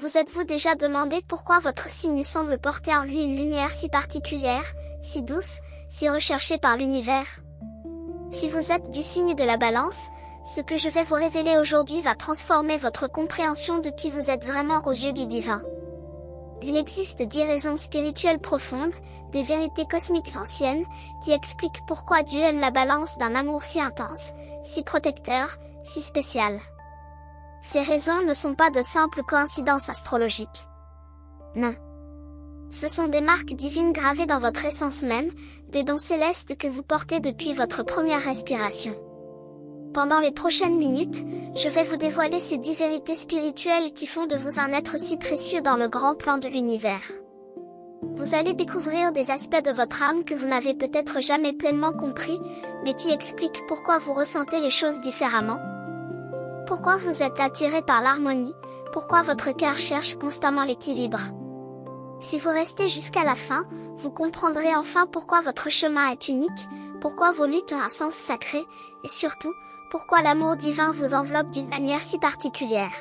Vous êtes-vous déjà demandé pourquoi votre signe semble porter en lui une lumière si particulière, si douce, si recherchée par l'univers? Si vous êtes du signe de la Balance, ce que je vais vous révéler aujourd'hui va transformer votre compréhension de qui vous êtes vraiment aux yeux du divin. Il existe 10 raisons spirituelles profondes, des vérités cosmiques anciennes, qui expliquent pourquoi Dieu aime la Balance d'un amour si intense, si protecteur, si spécial. Ces raisons ne sont pas de simples coïncidences astrologiques. Non. Ce sont des marques divines gravées dans votre essence même, des dons célestes que vous portez depuis votre première respiration. Pendant les prochaines minutes, je vais vous dévoiler ces 10 vérités spirituelles qui font de vous un être si précieux dans le grand plan de l'univers. Vous allez découvrir des aspects de votre âme que vous n'avez peut-être jamais pleinement compris, mais qui expliquent pourquoi vous ressentez les choses différemment. Pourquoi vous êtes attiré par l'harmonie, pourquoi votre cœur cherche constamment l'équilibre. Si vous restez jusqu'à la fin, vous comprendrez enfin pourquoi votre chemin est unique, pourquoi vos luttes ont un sens sacré, et surtout, pourquoi l'amour divin vous enveloppe d'une manière si particulière.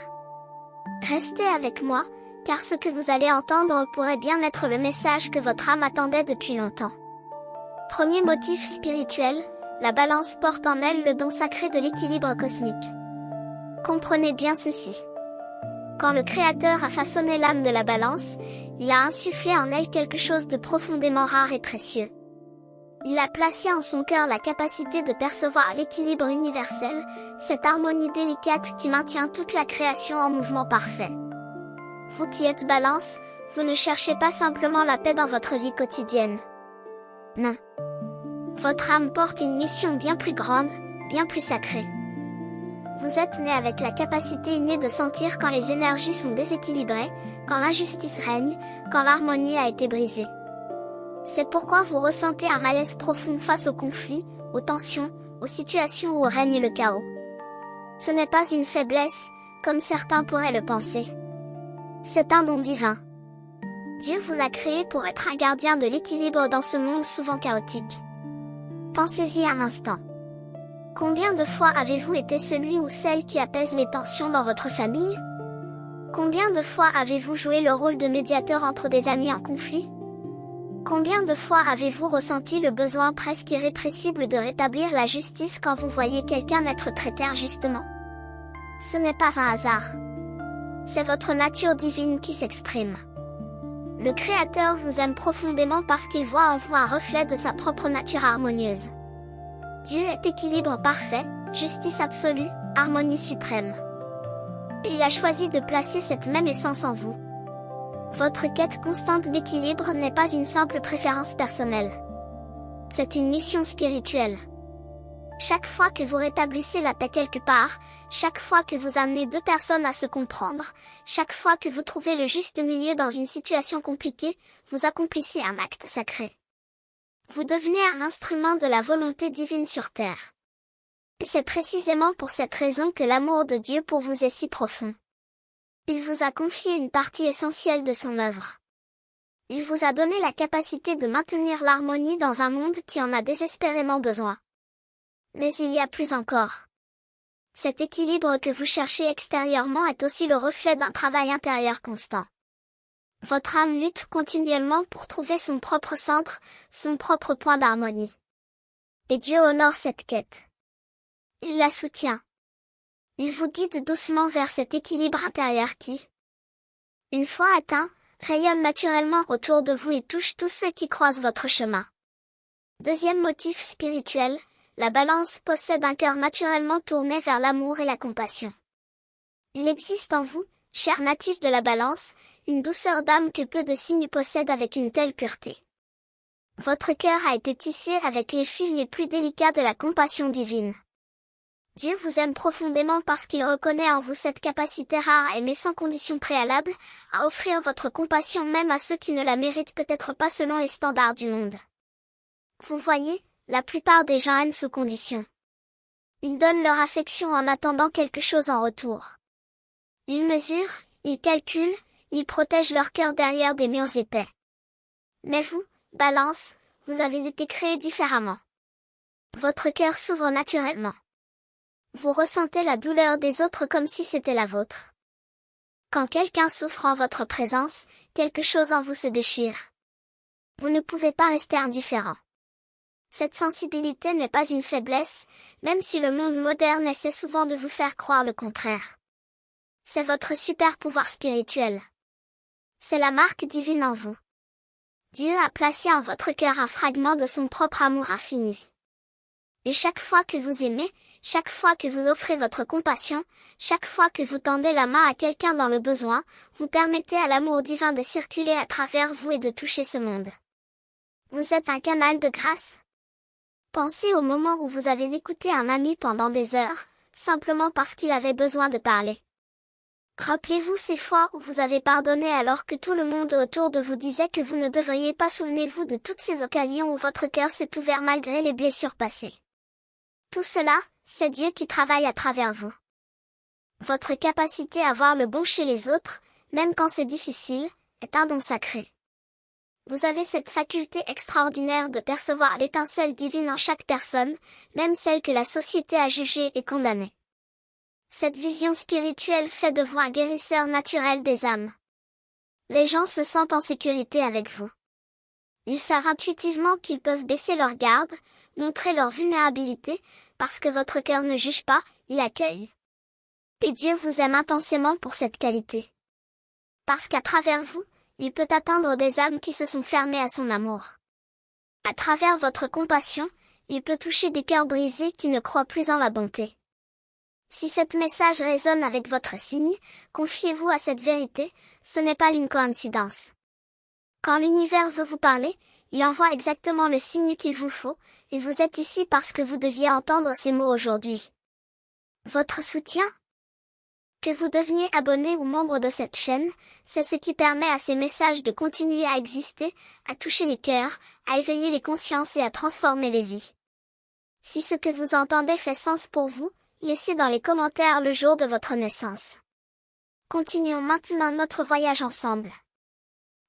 Restez avec moi, car ce que vous allez entendre pourrait bien être le message que votre âme attendait depuis longtemps. Premier motif spirituel, la Balance porte en elle le don sacré de l'équilibre cosmique. Comprenez bien ceci. Quand le Créateur a façonné l'âme de la Balance, il a insufflé en elle quelque chose de profondément rare et précieux. Il a placé en son cœur la capacité de percevoir l'équilibre universel, cette harmonie délicate qui maintient toute la création en mouvement parfait. Vous qui êtes Balance, vous ne cherchez pas simplement la paix dans votre vie quotidienne. Non. Votre âme porte une mission bien plus grande, bien plus sacrée. Vous êtes né avec la capacité innée de sentir quand les énergies sont déséquilibrées, quand l'injustice règne, quand l'harmonie a été brisée. C'est pourquoi vous ressentez un malaise profond face aux conflits, aux tensions, aux situations où règne le chaos. Ce n'est pas une faiblesse, comme certains pourraient le penser. C'est un don divin. Dieu vous a créé pour être un gardien de l'équilibre dans ce monde souvent chaotique. Pensez-y un instant. Combien de fois avez-vous été celui ou celle qui apaise les tensions dans votre famille? Combien de fois avez-vous joué le rôle de médiateur entre des amis en conflit? Combien de fois avez-vous ressenti le besoin presque irrépressible de rétablir la justice quand vous voyez quelqu'un être traité injustement? Ce n'est pas un hasard. C'est votre nature divine qui s'exprime. Le Créateur vous aime profondément parce qu'il voit en vous un reflet de sa propre nature harmonieuse. Dieu est équilibre parfait, justice absolue, harmonie suprême. Il a choisi de placer cette même essence en vous. Votre quête constante d'équilibre n'est pas une simple préférence personnelle. C'est une mission spirituelle. Chaque fois que vous rétablissez la paix quelque part, chaque fois que vous amenez deux personnes à se comprendre, chaque fois que vous trouvez le juste milieu dans une situation compliquée, vous accomplissez un acte sacré. Vous devenez un instrument de la volonté divine sur terre. Et c'est précisément pour cette raison que l'amour de Dieu pour vous est si profond. Il vous a confié une partie essentielle de son œuvre. Il vous a donné la capacité de maintenir l'harmonie dans un monde qui en a désespérément besoin. Mais il y a plus encore. Cet équilibre que vous cherchez extérieurement est aussi le reflet d'un travail intérieur constant. Votre âme lutte continuellement pour trouver son propre centre, son propre point d'harmonie. Et Dieu honore cette quête. Il la soutient. Il vous guide doucement vers cet équilibre intérieur qui, une fois atteint, rayonne naturellement autour de vous et touche tous ceux qui croisent votre chemin. Deuxième motif spirituel, la Balance possède un cœur naturellement tourné vers l'amour et la compassion. Il existe en vous, cher natif de la Balance, une douceur d'âme que peu de signes possèdent avec une telle pureté. Votre cœur a été tissé avec les fils les plus délicats de la compassion divine. Dieu vous aime profondément parce qu'il reconnaît en vous cette capacité rare à aimer sans condition préalable, à offrir votre compassion même à ceux qui ne la méritent peut-être pas selon les standards du monde. Vous voyez, la plupart des gens aiment sous condition. Ils donnent leur affection en attendant quelque chose en retour. Ils mesurent, ils calculent, ils protègent leur cœur derrière des murs épais. Mais vous, Balance, vous avez été créé différemment. Votre cœur s'ouvre naturellement. Vous ressentez la douleur des autres comme si c'était la vôtre. Quand quelqu'un souffre en votre présence, quelque chose en vous se déchire. Vous ne pouvez pas rester indifférent. Cette sensibilité n'est pas une faiblesse, même si le monde moderne essaie souvent de vous faire croire le contraire. C'est votre super pouvoir spirituel. C'est la marque divine en vous. Dieu a placé en votre cœur un fragment de son propre amour infini. Et chaque fois que vous aimez, chaque fois que vous offrez votre compassion, chaque fois que vous tendez la main à quelqu'un dans le besoin, vous permettez à l'amour divin de circuler à travers vous et de toucher ce monde. Vous êtes un canal de grâce. Pensez au moment où vous avez écouté un ami pendant des heures, simplement parce qu'il avait besoin de parler. Rappelez-vous ces fois où vous avez pardonné alors que tout le monde autour de vous disait que vous ne devriez pas. Souvenez-vous de toutes ces occasions où votre cœur s'est ouvert malgré les blessures passées. Tout cela, c'est Dieu qui travaille à travers vous. Votre capacité à voir le bon chez les autres, même quand c'est difficile, est un don sacré. Vous avez cette faculté extraordinaire de percevoir l'étincelle divine en chaque personne, même celle que la société a jugée et condamnée. Cette vision spirituelle fait de vous un guérisseur naturel des âmes. Les gens se sentent en sécurité avec vous. Ils savent intuitivement qu'ils peuvent baisser leur garde, montrer leur vulnérabilité, parce que votre cœur ne juge pas, il accueille. Et Dieu vous aime intensément pour cette qualité. Parce qu'à travers vous, il peut atteindre des âmes qui se sont fermées à son amour. À travers votre compassion, il peut toucher des cœurs brisés qui ne croient plus en la bonté. Si cet message résonne avec votre signe, confiez-vous à cette vérité, ce n'est pas une coïncidence. Quand l'univers veut vous parler, il envoie exactement le signe qu'il vous faut, et vous êtes ici parce que vous deviez entendre ces mots aujourd'hui. Votre soutien? Que vous deveniez abonné ou membre de cette chaîne, c'est ce qui permet à ces messages de continuer à exister, à toucher les cœurs, à éveiller les consciences et à transformer les vies. Si ce que vous entendez fait sens pour vous, laissez dans les commentaires le jour de votre naissance. Continuons maintenant notre voyage ensemble.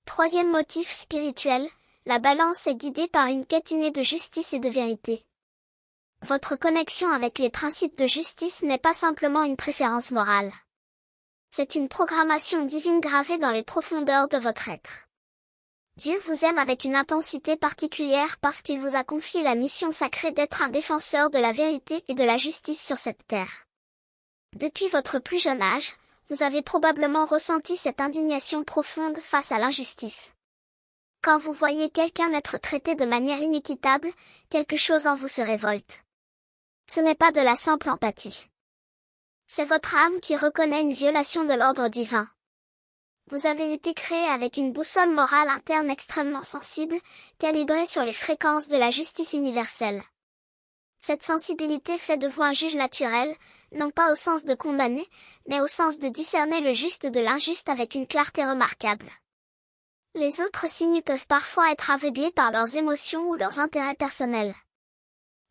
Troisième motif spirituel, la balance est guidée par une quête innée de justice et de vérité. Votre connexion avec les principes de justice n'est pas simplement une préférence morale. C'est une programmation divine gravée dans les profondeurs de votre être. Dieu vous aime avec une intensité particulière parce qu'il vous a confié la mission sacrée d'être un défenseur de la vérité et de la justice sur cette terre. Depuis votre plus jeune âge, vous avez probablement ressenti cette indignation profonde face à l'injustice. Quand vous voyez quelqu'un être traité de manière inéquitable, quelque chose en vous se révolte. Ce n'est pas de la simple empathie. C'est votre âme qui reconnaît une violation de l'ordre divin. Vous avez été créé avec une boussole morale interne extrêmement sensible, calibrée sur les fréquences de la justice universelle. Cette sensibilité fait de vous un juge naturel, non pas au sens de condamner, mais au sens de discerner le juste de l'injuste avec une clarté remarquable. Les autres signes peuvent parfois être aveuglés par leurs émotions ou leurs intérêts personnels.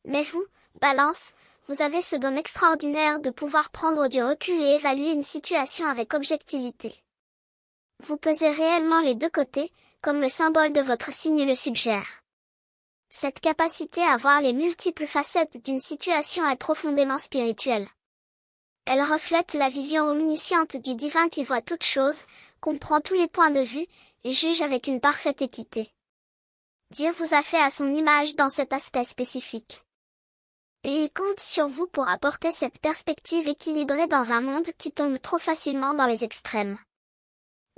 Mais vous, Balance, vous avez ce don extraordinaire de pouvoir prendre du recul et évaluer une situation avec objectivité. Vous pesez réellement les deux côtés, comme le symbole de votre signe le suggère. Cette capacité à voir les multiples facettes d'une situation est profondément spirituelle. Elle reflète la vision omnisciente du divin qui voit toutes choses, comprend tous les points de vue, et juge avec une parfaite équité. Dieu vous a fait à son image dans cet aspect spécifique. Et il compte sur vous pour apporter cette perspective équilibrée dans un monde qui tombe trop facilement dans les extrêmes.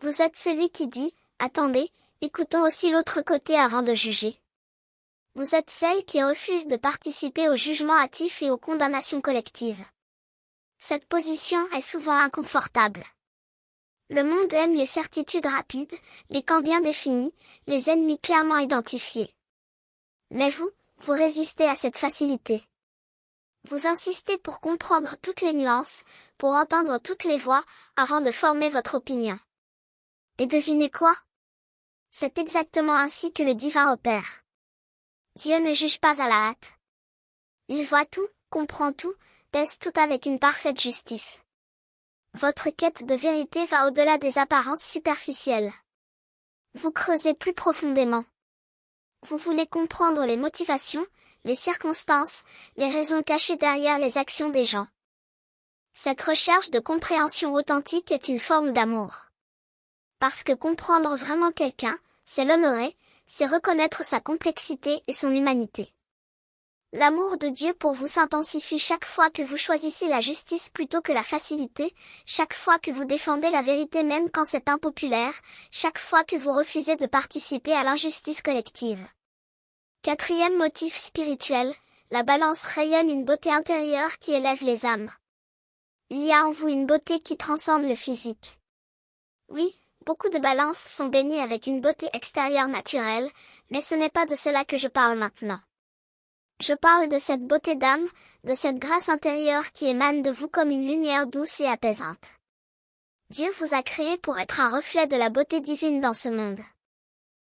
Vous êtes celui qui dit, attendez, écoutons aussi l'autre côté avant de juger. Vous êtes celle qui refuse de participer au jugement hâtif et aux condamnations collectives. Cette position est souvent inconfortable. Le monde aime les certitudes rapides, les camps bien définis, les ennemis clairement identifiés. Mais vous résistez à cette facilité. Vous insistez pour comprendre toutes les nuances, pour entendre toutes les voix, avant de former votre opinion. Et devinez quoi? C'est exactement ainsi que le divin opère. Dieu ne juge pas à la hâte. Il voit tout, comprend tout, pèse tout avec une parfaite justice. Votre quête de vérité va au-delà des apparences superficielles. Vous creusez plus profondément. Vous voulez comprendre les motivations, les circonstances, les raisons cachées derrière les actions des gens. Cette recherche de compréhension authentique est une forme d'amour. Parce que comprendre vraiment quelqu'un, c'est l'honorer, c'est reconnaître sa complexité et son humanité. L'amour de Dieu pour vous s'intensifie chaque fois que vous choisissez la justice plutôt que la facilité, chaque fois que vous défendez la vérité même quand c'est impopulaire, chaque fois que vous refusez de participer à l'injustice collective. Quatrième motif spirituel, la balance rayonne une beauté intérieure qui élève les âmes. Il y a en vous une beauté qui transcende le physique. Oui, beaucoup de balances sont baignées avec une beauté extérieure naturelle, mais ce n'est pas de cela que je parle maintenant. Je parle de cette beauté d'âme, de cette grâce intérieure qui émane de vous comme une lumière douce et apaisante. Dieu vous a créé pour être un reflet de la beauté divine dans ce monde.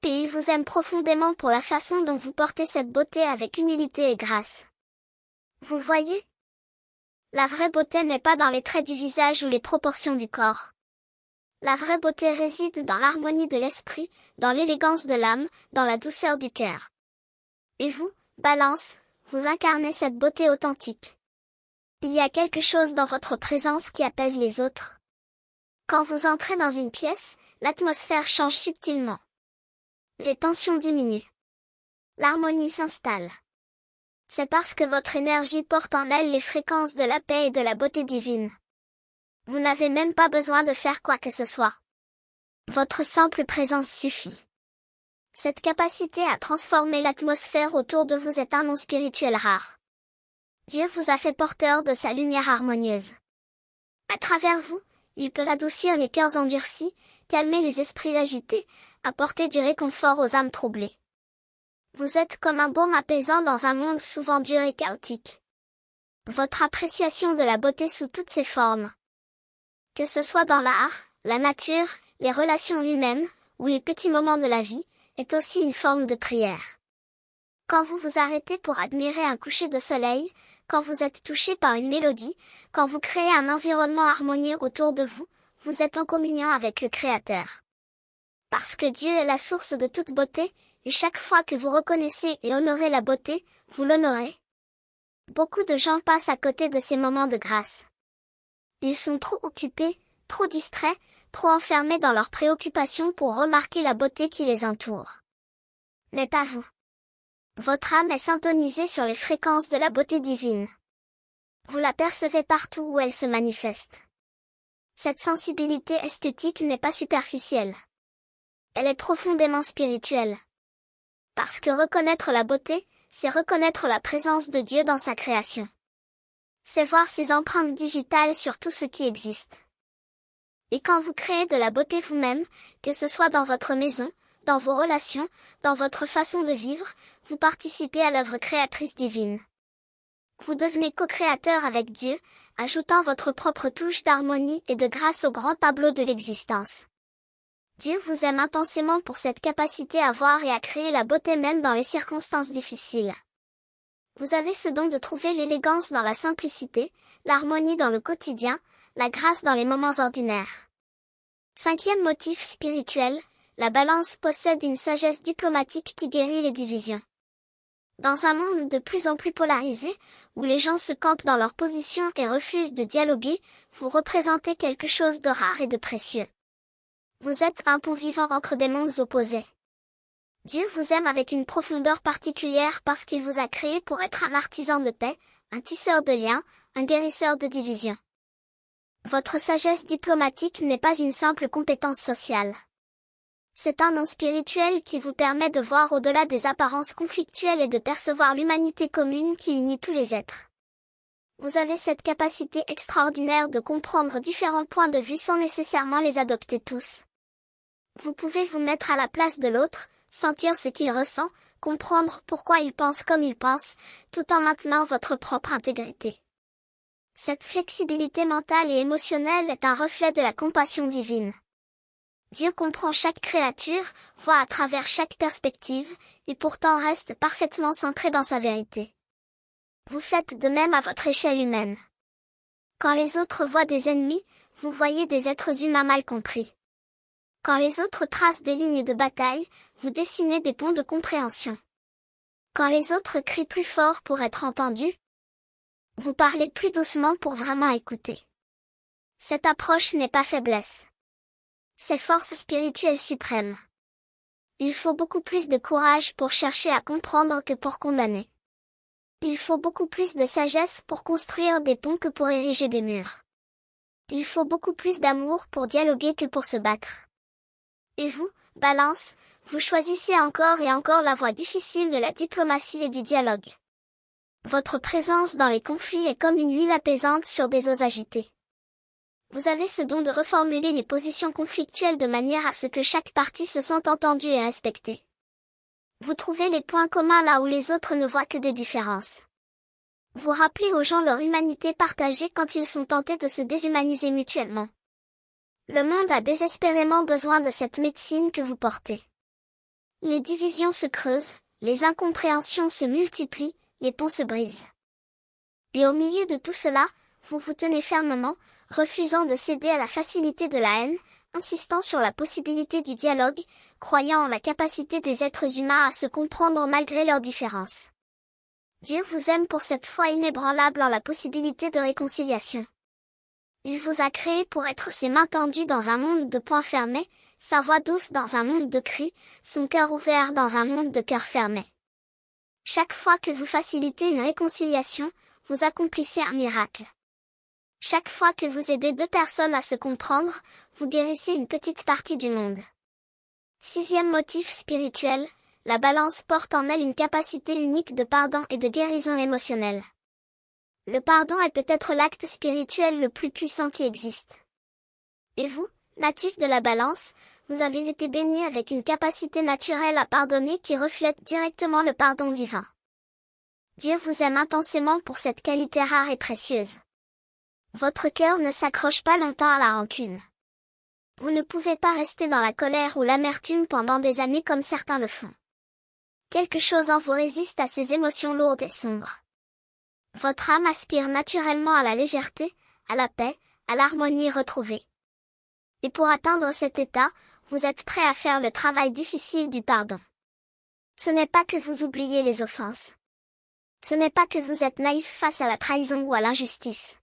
Et il vous aime profondément pour la façon dont vous portez cette beauté avec humilité et grâce. Vous voyez? La vraie beauté n'est pas dans les traits du visage ou les proportions du corps. La vraie beauté réside dans l'harmonie de l'esprit, dans l'élégance de l'âme, dans la douceur du cœur. Et vous, Balance, vous incarnez cette beauté authentique. Il y a quelque chose dans votre présence qui apaise les autres. Quand vous entrez dans une pièce, l'atmosphère change subtilement. Les tensions diminuent. L'harmonie s'installe. C'est parce que votre énergie porte en elle les fréquences de la paix et de la beauté divine. Vous n'avez même pas besoin de faire quoi que ce soit. Votre simple présence suffit. Cette capacité à transformer l'atmosphère autour de vous est un don spirituel rare. Dieu vous a fait porteur de sa lumière harmonieuse. À travers vous, il peut adoucir les cœurs endurcis, calmer les esprits agités, apporter du réconfort aux âmes troublées. Vous êtes comme un baume apaisant dans un monde souvent dur et chaotique. Votre appréciation de la beauté sous toutes ses formes, que ce soit dans l'art, la nature, les relations humaines, ou les petits moments de la vie, est aussi une forme de prière. Quand vous vous arrêtez pour admirer un coucher de soleil, quand vous êtes touché par une mélodie, quand vous créez un environnement harmonieux autour de vous, vous êtes en communion avec le Créateur. Parce que Dieu est la source de toute beauté, et chaque fois que vous reconnaissez et honorez la beauté, vous l'honorez. Beaucoup de gens passent à côté de ces moments de grâce. Ils sont trop occupés, trop distraits, trop enfermés dans leurs préoccupations pour remarquer la beauté qui les entoure. Mais pas vous. Votre âme est syntonisée sur les fréquences de la beauté divine. Vous la percevez partout où elle se manifeste. Cette sensibilité esthétique n'est pas superficielle. Elle est profondément spirituelle. Parce que reconnaître la beauté, c'est reconnaître la présence de Dieu dans sa création. C'est voir ses empreintes digitales sur tout ce qui existe. Et quand vous créez de la beauté vous-même, que ce soit dans votre maison, dans vos relations, dans votre façon de vivre, vous participez à l'œuvre créatrice divine. Vous devenez co-créateur avec Dieu, ajoutant votre propre touche d'harmonie et de grâce au grand tableau de l'existence. Dieu vous aime intensément pour cette capacité à voir et à créer la beauté même dans les circonstances difficiles. Vous avez ce don de trouver l'élégance dans la simplicité, l'harmonie dans le quotidien, la grâce dans les moments ordinaires. Cinquième motif spirituel, la balance possède une sagesse diplomatique qui guérit les divisions. Dans un monde de plus en plus polarisé, où les gens se campent dans leur position et refusent de dialoguer, vous représentez quelque chose de rare et de précieux. Vous êtes un pont vivant entre des mondes opposés. Dieu vous aime avec une profondeur particulière parce qu'il vous a créé pour être un artisan de paix, un tisseur de liens, un guérisseur de divisions. Votre sagesse diplomatique n'est pas une simple compétence sociale. C'est un don spirituel qui vous permet de voir au-delà des apparences conflictuelles et de percevoir l'humanité commune qui unit tous les êtres. Vous avez cette capacité extraordinaire de comprendre différents points de vue sans nécessairement les adopter tous. Vous pouvez vous mettre à la place de l'autre, sentir ce qu'il ressent, comprendre pourquoi il pense comme il pense, tout en maintenant votre propre intégrité. Cette flexibilité mentale et émotionnelle est un reflet de la compassion divine. Dieu comprend chaque créature, voit à travers chaque perspective, et pourtant reste parfaitement centré dans sa vérité. Vous faites de même à votre échelle humaine. Quand les autres voient des ennemis, vous voyez des êtres humains mal compris. Quand les autres tracent des lignes de bataille, vous dessinez des ponts de compréhension. Quand les autres crient plus fort pour être entendus, Vous parlez plus doucement pour vraiment écouter. Cette approche n'est pas faiblesse. C'est force spirituelle suprême. Il faut beaucoup plus de courage pour chercher à comprendre que pour condamner. Il faut beaucoup plus de sagesse pour construire des ponts que pour ériger des murs. Il faut beaucoup plus d'amour pour dialoguer que pour se battre. Et vous, Balance, vous choisissez encore et encore la voie difficile de la diplomatie et du dialogue. Votre présence dans les conflits est comme une huile apaisante sur des eaux agitées. Vous avez ce don de reformuler les positions conflictuelles de manière à ce que chaque partie se sente entendue et respectée. Vous trouvez les points communs là où les autres ne voient que des différences. Vous rappelez aux gens leur humanité partagée quand ils sont tentés de se déshumaniser mutuellement. Le monde a désespérément besoin de cette médecine que vous portez. Les divisions se creusent, les incompréhensions se multiplient, les ponts se brisent. Et au milieu de tout cela, vous vous tenez fermement, refusant de céder à la facilité de la haine, insistant sur la possibilité du dialogue, croyant en la capacité des êtres humains à se comprendre malgré leurs différences. Dieu vous aime pour cette foi inébranlable en la possibilité de réconciliation. Il vous a créé pour être ses mains tendues dans un monde de poings fermés, sa voix douce dans un monde de cris, son cœur ouvert dans un monde de cœurs fermés. Chaque fois que vous facilitez une réconciliation, vous accomplissez un miracle. Chaque fois que vous aidez deux personnes à se comprendre, vous guérissez une petite partie du monde. 6e motif spirituel, la balance porte en elle une capacité unique de pardon et de guérison émotionnelle. Le pardon est peut-être l'acte spirituel le plus puissant qui existe. Et vous, natif de la balance, vous avez été béni avec une capacité naturelle à pardonner qui reflète directement le pardon divin. Dieu vous aime intensément pour cette qualité rare et précieuse. Votre cœur ne s'accroche pas longtemps à la rancune. Vous ne pouvez pas rester dans la colère ou l'amertume pendant des années comme certains le font. Quelque chose en vous résiste à ces émotions lourdes et sombres. Votre âme aspire naturellement à la légèreté, à la paix, à l'harmonie retrouvée. Et pour atteindre cet état, vous êtes prêt à faire le travail difficile du pardon. Ce n'est pas que vous oubliez les offenses. Ce n'est pas que vous êtes naïf face à la trahison ou à l'injustice.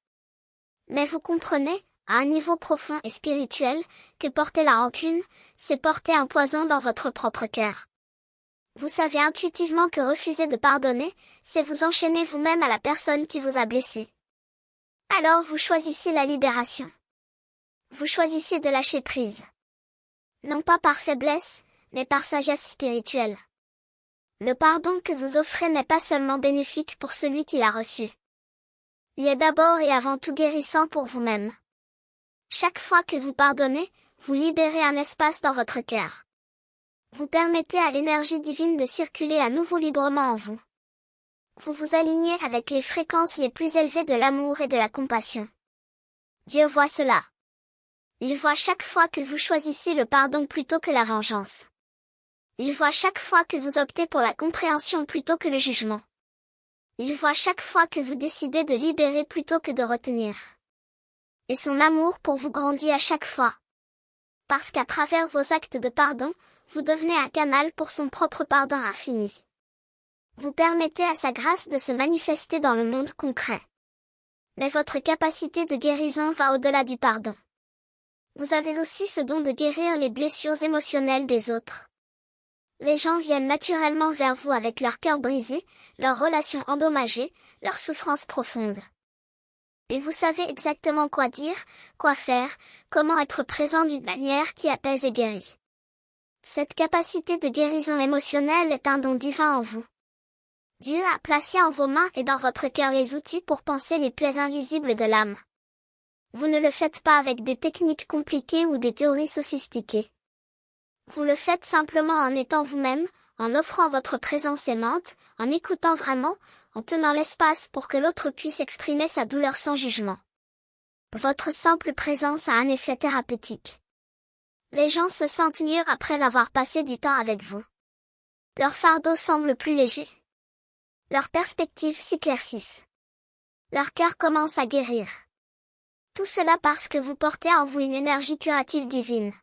Mais vous comprenez, à un niveau profond et spirituel, que porter la rancune, c'est porter un poison dans votre propre cœur. Vous savez intuitivement que refuser de pardonner, c'est vous enchaîner vous-même à la personne qui vous a blessé. Alors vous choisissez la libération. Vous choisissez de lâcher prise. Non pas par faiblesse, mais par sagesse spirituelle. Le pardon que vous offrez n'est pas seulement bénéfique pour celui qui l'a reçu. Il est d'abord et avant tout guérissant pour vous-même. Chaque fois que vous pardonnez, vous libérez un espace dans votre cœur. Vous permettez à l'énergie divine de circuler à nouveau librement en vous. Vous vous alignez avec les fréquences les plus élevées de l'amour et de la compassion. Dieu voit cela. Il voit chaque fois que vous choisissez le pardon plutôt que la vengeance. Il voit chaque fois que vous optez pour la compréhension plutôt que le jugement. Il voit chaque fois que vous décidez de libérer plutôt que de retenir. Et son amour pour vous grandit à chaque fois. Parce qu'à travers vos actes de pardon, vous devenez un canal pour son propre pardon infini. Vous permettez à sa grâce de se manifester dans le monde concret. Mais votre capacité de guérison va au-delà du pardon. Vous avez aussi ce don de guérir les blessures émotionnelles des autres. Les gens viennent naturellement vers vous avec leur cœur brisé, leurs relations endommagées, leurs souffrances profondes. Et vous savez exactement quoi dire, quoi faire, comment être présent d'une manière qui apaise et guérit. Cette capacité de guérison émotionnelle est un don divin en vous. Dieu a placé en vos mains et dans votre cœur les outils pour panser les plaies invisibles de l'âme. Vous ne le faites pas avec des techniques compliquées ou des théories sophistiquées. Vous le faites simplement en étant vous-même, en offrant votre présence aimante, en écoutant vraiment, en tenant l'espace pour que l'autre puisse exprimer sa douleur sans jugement. Votre simple présence a un effet thérapeutique. Les gens se sentent mieux après avoir passé du temps avec vous. Leur fardeau semble plus léger. Leurs perspectives s'éclaircissent. Leur cœur commence à guérir. Tout cela parce que vous portez en vous une énergie curative divine.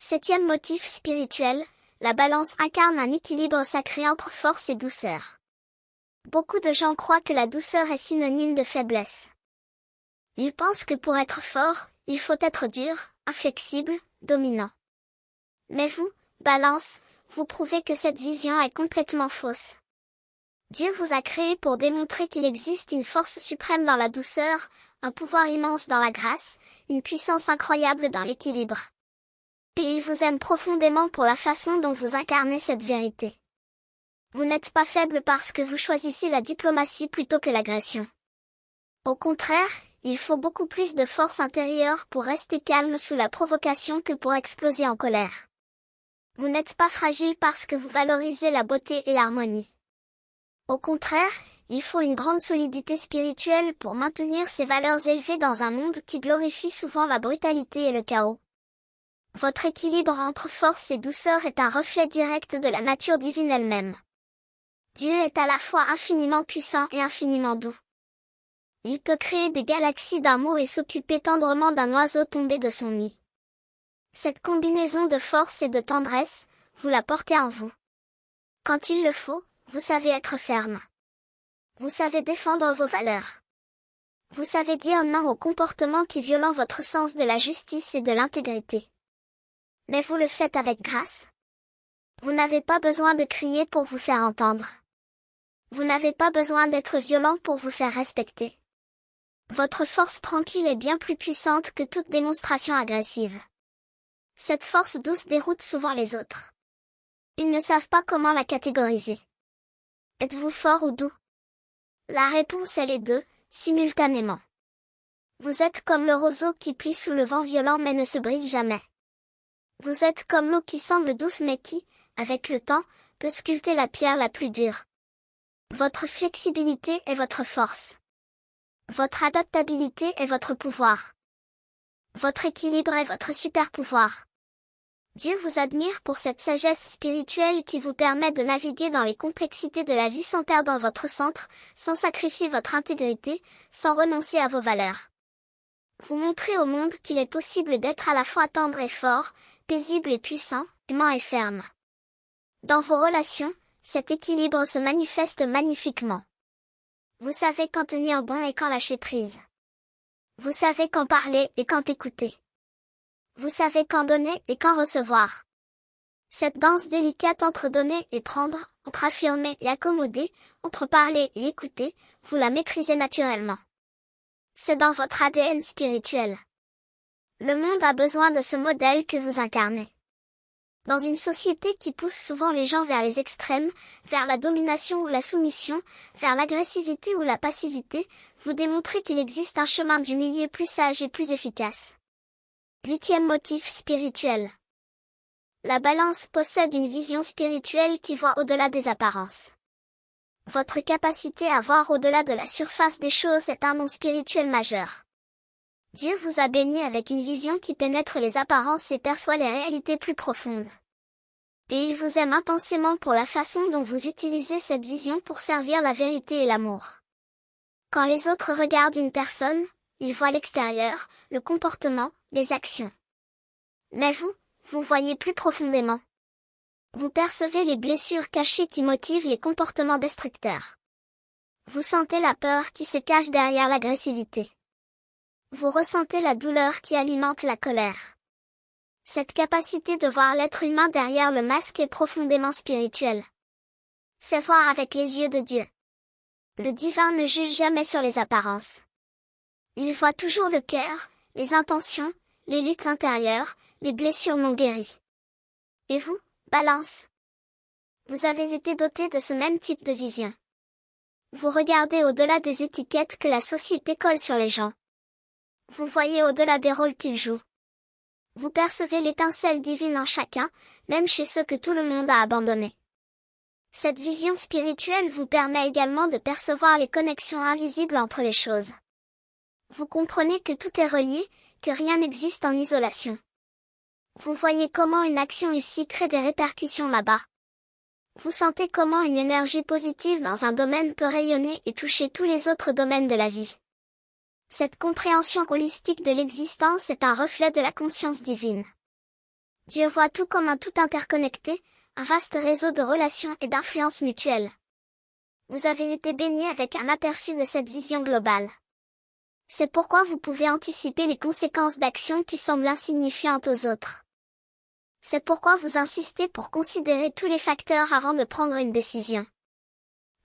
7e motif spirituel, la balance incarne un équilibre sacré entre force et douceur. Beaucoup de gens croient que la douceur est synonyme de faiblesse. Ils pensent que pour être fort, il faut être dur, inflexible, dominant. Mais vous, Balance, vous prouvez que cette vision est complètement fausse. Dieu vous a créé pour démontrer qu'il existe une force suprême dans la douceur, un pouvoir immense dans la grâce, une puissance incroyable dans l'équilibre. Et il vous aime profondément pour la façon dont vous incarnez cette vérité. Vous n'êtes pas faible parce que vous choisissez la diplomatie plutôt que l'agression. Au contraire, il faut beaucoup plus de force intérieure pour rester calme sous la provocation que pour exploser en colère. Vous n'êtes pas fragile parce que vous valorisez la beauté et l'harmonie. Au contraire, il faut une grande solidité spirituelle pour maintenir ces valeurs élevées dans un monde qui glorifie souvent la brutalité et le chaos. Votre équilibre entre force et douceur est un reflet direct de la nature divine elle-même. Dieu est à la fois infiniment puissant et infiniment doux. Il peut créer des galaxies d'un mot et s'occuper tendrement d'un oiseau tombé de son nid. Cette combinaison de force et de tendresse, vous la portez en vous. Quand il le faut, vous savez être ferme. Vous savez défendre vos valeurs. Vous savez dire non aux comportements qui violent votre sens de la justice et de l'intégrité. Mais vous le faites avec grâce. Vous n'avez pas besoin de crier pour vous faire entendre. Vous n'avez pas besoin d'être violent pour vous faire respecter. Votre force tranquille est bien plus puissante que toute démonstration agressive. Cette force douce déroute souvent les autres. Ils ne savent pas comment la catégoriser. Êtes-vous fort ou doux? La réponse est les deux, simultanément. Vous êtes comme le roseau qui plie sous le vent violent mais ne se brise jamais. Vous êtes comme l'eau qui semble douce mais qui, avec le temps, peut sculpter la pierre la plus dure. Votre flexibilité est votre force. Votre adaptabilité est votre pouvoir. Votre équilibre est votre super pouvoir. Dieu vous admire pour cette sagesse spirituelle qui vous permet de naviguer dans les complexités de la vie sans perdre votre centre, sans sacrifier votre intégrité, sans renoncer à vos valeurs. Vous montrez au monde qu'il est possible d'être à la fois tendre et fort, paisible et puissant, aimant et ferme. Dans vos relations, cet équilibre se manifeste magnifiquement. Vous savez quand tenir bon et quand lâcher prise. Vous savez quand parler et quand écouter. Vous savez quand donner et quand recevoir. Cette danse délicate entre donner et prendre, entre affirmer et accommoder, entre parler et écouter, vous la maîtrisez naturellement. C'est dans votre ADN spirituel. Le monde a besoin de ce modèle que vous incarnez. Dans une société qui pousse souvent les gens vers les extrêmes, vers la domination ou la soumission, vers l'agressivité ou la passivité, vous démontrez qu'il existe un chemin du milieu plus sage et plus efficace. 8e motif spirituel. La balance possède une vision spirituelle qui voit au-delà des apparences. Votre capacité à voir au-delà de la surface des choses est un don spirituel majeur. Dieu vous a béni avec une vision qui pénètre les apparences et perçoit les réalités plus profondes. Et il vous aime intensément pour la façon dont vous utilisez cette vision pour servir la vérité et l'amour. Quand les autres regardent une personne, ils voient l'extérieur, le comportement, les actions. Mais vous voyez plus profondément. Vous percevez les blessures cachées qui motivent les comportements destructeurs. Vous sentez la peur qui se cache derrière l'agressivité. Vous ressentez la douleur qui alimente la colère. Cette capacité de voir l'être humain derrière le masque est profondément spirituelle. C'est voir avec les yeux de Dieu. Le divin ne juge jamais sur les apparences. Il voit toujours le cœur, les intentions, les luttes intérieures, les blessures non guéries. Et vous, Balance? Vous avez été doté de ce même type de vision. Vous regardez au-delà des étiquettes que la société colle sur les gens. Vous voyez au-delà des rôles qu'ils jouent. Vous percevez l'étincelle divine en chacun, même chez ceux que tout le monde a abandonnés. Cette vision spirituelle vous permet également de percevoir les connexions invisibles entre les choses. Vous comprenez que tout est relié, que rien n'existe en isolation. Vous voyez comment une action ici crée des répercussions là-bas. Vous sentez comment une énergie positive dans un domaine peut rayonner et toucher tous les autres domaines de la vie. Cette compréhension holistique de l'existence est un reflet de la conscience divine. Dieu voit tout comme un tout interconnecté, un vaste réseau de relations et d'influences mutuelles. Vous avez été baigné avec un aperçu de cette vision globale. C'est pourquoi vous pouvez anticiper les conséquences d'actions qui semblent insignifiantes aux autres. C'est pourquoi vous insistez pour considérer tous les facteurs avant de prendre une décision.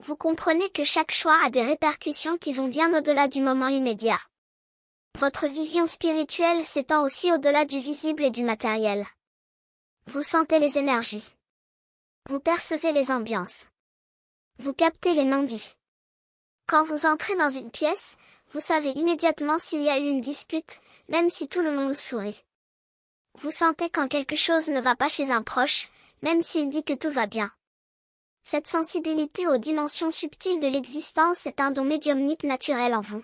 Vous comprenez que chaque choix a des répercussions qui vont bien au-delà du moment immédiat. Votre vision spirituelle s'étend aussi au-delà du visible et du matériel. Vous sentez les énergies. Vous percevez les ambiances. Vous captez les non-dits. Quand vous entrez dans une pièce, vous savez immédiatement s'il y a eu une dispute, même si tout le monde sourit. Vous sentez quand quelque chose ne va pas chez un proche, même s'il dit que tout va bien. Cette sensibilité aux dimensions subtiles de l'existence est un don médiumnique naturel en vous.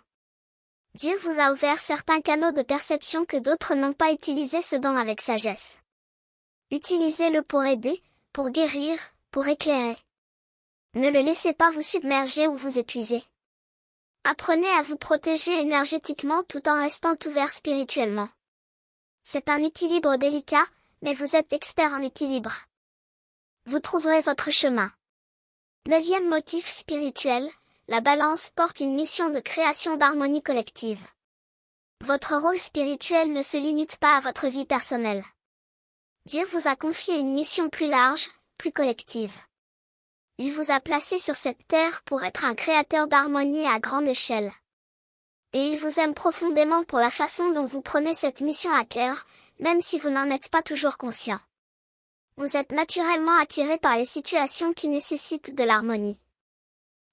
Dieu vous a ouvert certains canaux de perception que d'autres n'ont pas utilisés ce don avec sagesse. Utilisez-le pour aider, pour guérir, pour éclairer. Ne le laissez pas vous submerger ou vous épuiser. Apprenez à vous protéger énergétiquement tout en restant ouvert spirituellement. C'est un équilibre délicat, mais vous êtes expert en équilibre. Vous trouverez votre chemin. 9e motif spirituel, la balance porte une mission de création d'harmonie collective. Votre rôle spirituel ne se limite pas à votre vie personnelle. Dieu vous a confié une mission plus large, plus collective. Il vous a placé sur cette terre pour être un créateur d'harmonie à grande échelle. Et il vous aime profondément pour la façon dont vous prenez cette mission à cœur, même si vous n'en êtes pas toujours conscient. Vous êtes naturellement attiré par les situations qui nécessitent de l'harmonie.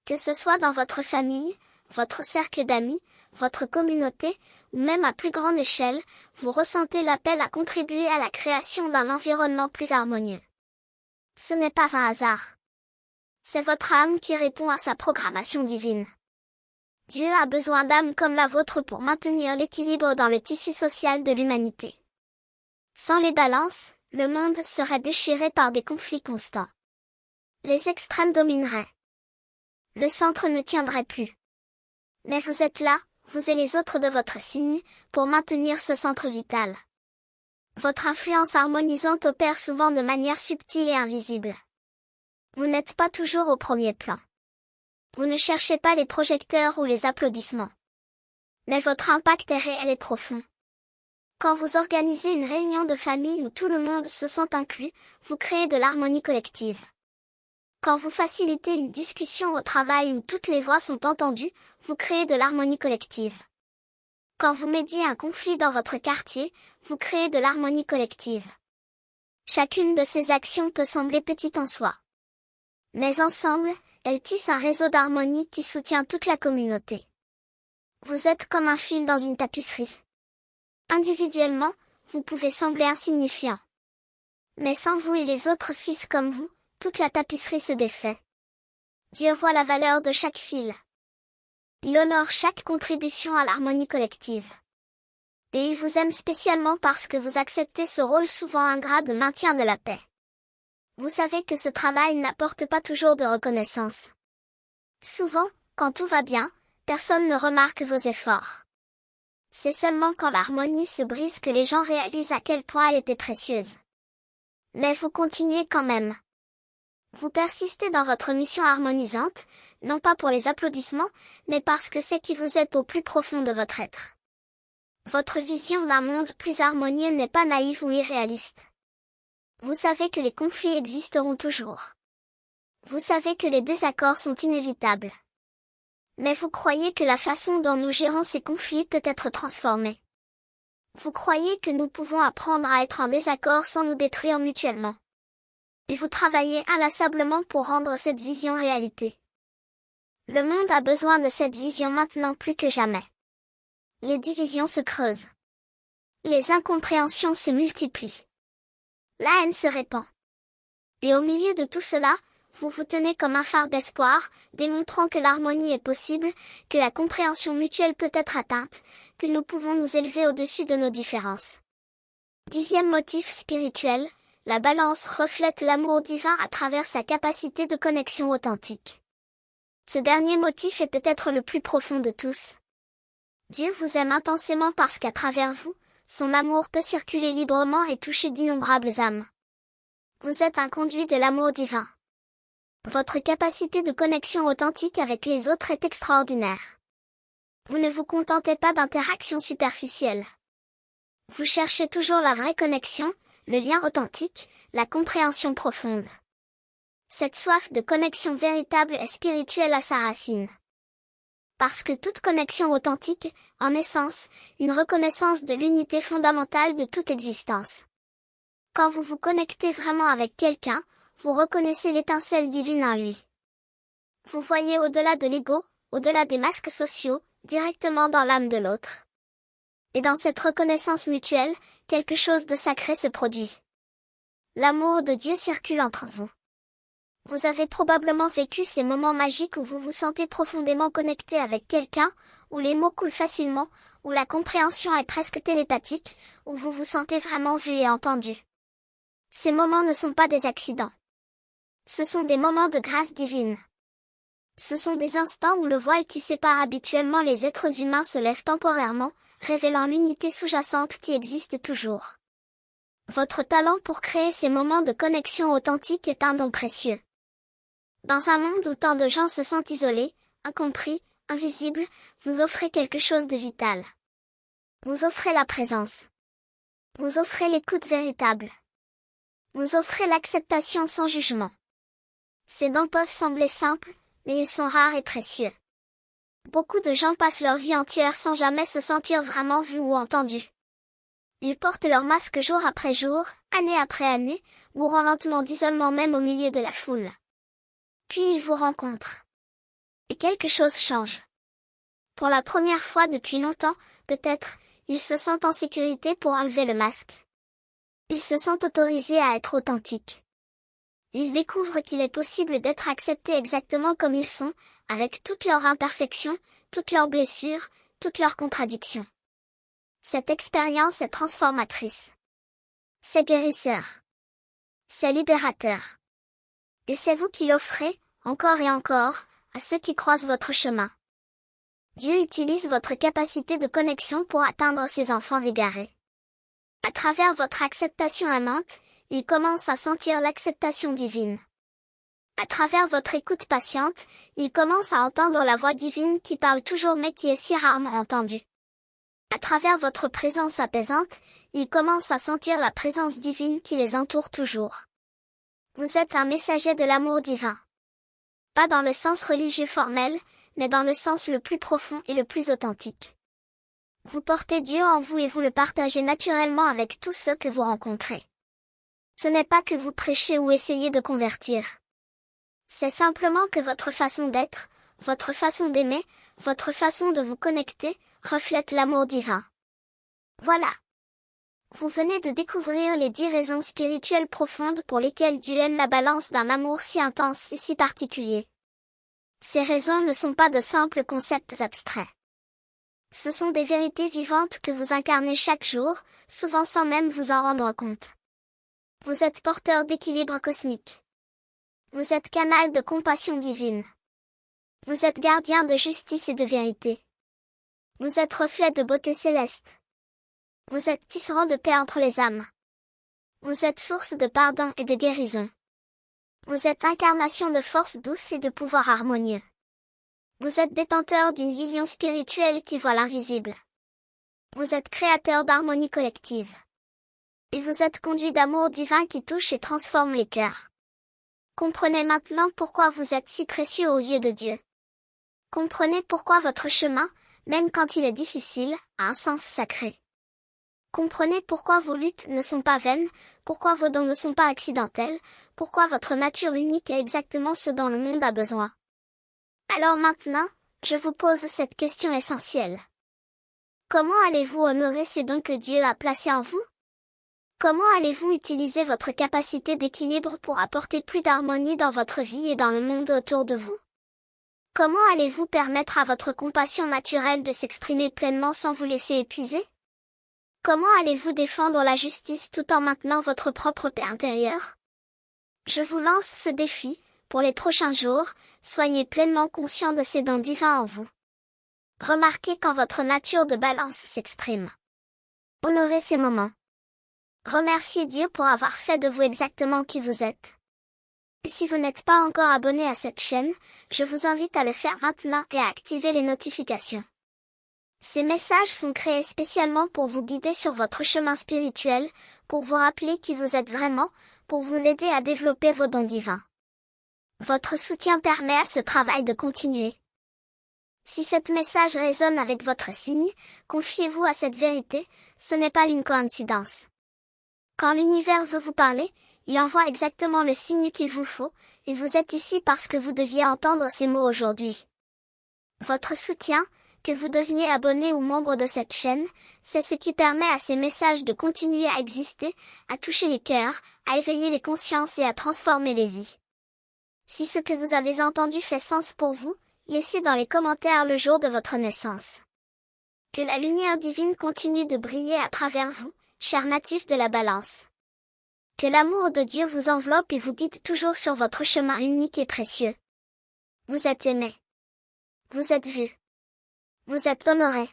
Que ce soit dans votre famille, votre cercle d'amis, votre communauté, ou même à plus grande échelle, vous ressentez l'appel à contribuer à la création d'un environnement plus harmonieux. Ce n'est pas un hasard. C'est votre âme qui répond à sa programmation divine. Dieu a besoin d'âmes comme la vôtre pour maintenir l'équilibre dans le tissu social de l'humanité. Sans les balances, le monde serait déchiré par des conflits constants. Les extrêmes domineraient. Le centre ne tiendrait plus. Mais vous êtes là, vous et les autres de votre signe, pour maintenir ce centre vital. Votre influence harmonisante opère souvent de manière subtile et invisible. Vous n'êtes pas toujours au premier plan. Vous ne cherchez pas les projecteurs ou les applaudissements. Mais votre impact est réel et profond. Quand vous organisez une réunion de famille où tout le monde se sent inclus, vous créez de l'harmonie collective. Quand vous facilitez une discussion au travail où toutes les voix sont entendues, vous créez de l'harmonie collective. Quand vous médiez un conflit dans votre quartier, vous créez de l'harmonie collective. Chacune de ces actions peut sembler petite en soi. Mais ensemble, elles tissent un réseau d'harmonie qui soutient toute la communauté. Vous êtes comme un fil dans une tapisserie. Individuellement, vous pouvez sembler insignifiant. Mais sans vous et les autres fils comme vous, toute la tapisserie se défait. Dieu voit la valeur de chaque fil. Il honore chaque contribution à l'harmonie collective. Et il vous aime spécialement parce que vous acceptez ce rôle souvent ingrat de maintien de la paix. Vous savez que ce travail n'apporte pas toujours de reconnaissance. Souvent, quand tout va bien, personne ne remarque vos efforts. C'est seulement quand l'harmonie se brise que les gens réalisent à quel point elle était précieuse. Mais vous continuez quand même. Vous persistez dans votre mission harmonisante, non pas pour les applaudissements, mais parce que c'est qui vous êtes au plus profond de votre être. Votre vision d'un monde plus harmonieux n'est pas naïve ou irréaliste. Vous savez que les conflits existeront toujours. Vous savez que les désaccords sont inévitables. Mais vous croyez que la façon dont nous gérons ces conflits peut être transformée. Vous croyez que nous pouvons apprendre à être en désaccord sans nous détruire mutuellement. Et vous travaillez inlassablement pour rendre cette vision réalité. Le monde a besoin de cette vision maintenant plus que jamais. Les divisions se creusent. Les incompréhensions se multiplient. La haine se répand. Et au milieu de tout cela, vous vous tenez comme un phare d'espoir, démontrant que l'harmonie est possible, que la compréhension mutuelle peut être atteinte, que nous pouvons nous élever au-dessus de nos différences. 10e motif spirituel, la balance reflète l'amour divin à travers sa capacité de connexion authentique. Ce dernier motif est peut-être le plus profond de tous. Dieu vous aime intensément parce qu'à travers vous, son amour peut circuler librement et toucher d'innombrables âmes. Vous êtes un conduit de l'amour divin. Votre capacité de connexion authentique avec les autres est extraordinaire. Vous ne vous contentez pas d'interactions superficielles. Vous cherchez toujours la vraie connexion, le lien authentique, la compréhension profonde. Cette soif de connexion véritable est spirituelle à sa racine. Parce que toute connexion authentique, en essence, une reconnaissance de l'unité fondamentale de toute existence. Quand vous vous connectez vraiment avec quelqu'un, vous reconnaissez l'étincelle divine en lui. Vous voyez au-delà de l'ego, au-delà des masques sociaux, directement dans l'âme de l'autre. Et dans cette reconnaissance mutuelle, quelque chose de sacré se produit. L'amour de Dieu circule entre vous. Vous avez probablement vécu ces moments magiques où vous vous sentez profondément connecté avec quelqu'un, où les mots coulent facilement, où la compréhension est presque télépathique, où vous vous sentez vraiment vu et entendu. Ces moments ne sont pas des accidents. Ce sont des moments de grâce divine. Ce sont des instants où le voile qui sépare habituellement les êtres humains se lève temporairement, révélant l'unité sous-jacente qui existe toujours. Votre talent pour créer ces moments de connexion authentique est un don précieux. Dans un monde où tant de gens se sentent isolés, incompris, invisibles, vous offrez quelque chose de vital. Vous offrez la présence. Vous offrez l'écoute véritable. Vous offrez l'acceptation sans jugement. Ces dons peuvent sembler simples, mais ils sont rares et précieux. Beaucoup de gens passent leur vie entière sans jamais se sentir vraiment vus ou entendus. Ils portent leur masque jour après jour, année après année, mourant lentement d'isolement même au milieu de la foule. Puis ils vous rencontrent. Et quelque chose change. Pour la première fois depuis longtemps, peut-être, ils se sentent en sécurité pour enlever le masque. Ils se sentent autorisés à être authentiques. Ils découvrent qu'il est possible d'être acceptés exactement comme ils sont, avec toutes leurs imperfections, toutes leurs blessures, toutes leurs contradictions. Cette expérience est transformatrice. C'est guérisseur. C'est libérateur. Et c'est vous qui l'offrez, encore et encore, à ceux qui croisent votre chemin. Dieu utilise votre capacité de connexion pour atteindre ses enfants égarés. À travers votre acceptation aimante, ils commencent à sentir l'acceptation divine. À travers votre écoute patiente, ils commencent à entendre la voix divine qui parle toujours mais qui est si rarement entendue. À travers votre présence apaisante, ils commencent à sentir la présence divine qui les entoure toujours. Vous êtes un messager de l'amour divin. Pas dans le sens religieux formel, mais dans le sens le plus profond et le plus authentique. Vous portez Dieu en vous et vous le partagez naturellement avec tous ceux que vous rencontrez. Ce n'est pas que vous prêchez ou essayez de convertir. C'est simplement que votre façon d'être, votre façon d'aimer, votre façon de vous connecter, reflète l'amour divin. Voilà. Vous venez de découvrir les 10 raisons spirituelles profondes pour lesquelles Dieu aime la balance d'un amour si intense et si particulier. Ces raisons ne sont pas de simples concepts abstraits. Ce sont des vérités vivantes que vous incarnez chaque jour, souvent sans même vous en rendre compte. Vous êtes porteur d'équilibre cosmique. Vous êtes canal de compassion divine. Vous êtes gardien de justice et de vérité. Vous êtes reflet de beauté céleste. Vous êtes tisserand de paix entre les âmes. Vous êtes source de pardon et de guérison. Vous êtes incarnation de force douce et de pouvoir harmonieux. Vous êtes détenteur d'une vision spirituelle qui voit l'invisible. Vous êtes créateur d'harmonie collective. Et vous êtes conduit d'amour divin qui touche et transforme les cœurs. Comprenez maintenant pourquoi vous êtes si précieux aux yeux de Dieu. Comprenez pourquoi votre chemin, même quand il est difficile, a un sens sacré. Comprenez pourquoi vos luttes ne sont pas vaines, pourquoi vos dons ne sont pas accidentels, pourquoi votre nature unique est exactement ce dont le monde a besoin. Alors maintenant, je vous pose cette question essentielle. Comment allez-vous honorer ces dons que Dieu a placés en vous? Comment allez-vous utiliser votre capacité d'équilibre pour apporter plus d'harmonie dans votre vie et dans le monde autour de vous? Comment allez-vous permettre à votre compassion naturelle de s'exprimer pleinement sans vous laisser épuiser? Comment allez-vous défendre la justice tout en maintenant votre propre paix intérieure? Je vous lance ce défi, pour les prochains jours, soyez pleinement conscient de ces dons divins en vous. Remarquez quand votre nature de balance s'exprime. Honorez ces moments. Remerciez Dieu pour avoir fait de vous exactement qui vous êtes. Si vous n'êtes pas encore abonné à cette chaîne, je vous invite à le faire maintenant et à activer les notifications. Ces messages sont créés spécialement pour vous guider sur votre chemin spirituel, pour vous rappeler qui vous êtes vraiment, pour vous aider à développer vos dons divins. Votre soutien permet à ce travail de continuer. Si cet message résonne avec votre signe, confiez-vous à cette vérité, ce n'est pas une coïncidence. Quand l'univers veut vous parler, il envoie exactement le signe qu'il vous faut, et vous êtes ici parce que vous deviez entendre ces mots aujourd'hui. Votre soutien, que vous deveniez abonné ou membre de cette chaîne, c'est ce qui permet à ces messages de continuer à exister, à toucher les cœurs, à éveiller les consciences et à transformer les vies. Si ce que vous avez entendu fait sens pour vous, laissez dans les commentaires le jour de votre naissance. Que la lumière divine continue de briller à travers vous, chers natifs de la Balance. Que l'amour de Dieu vous enveloppe et vous guide toujours sur votre chemin unique et précieux. Vous êtes aimés. Vous êtes vus. Vous êtes honorés.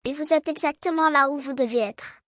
Et vous êtes exactement là où vous deviez être.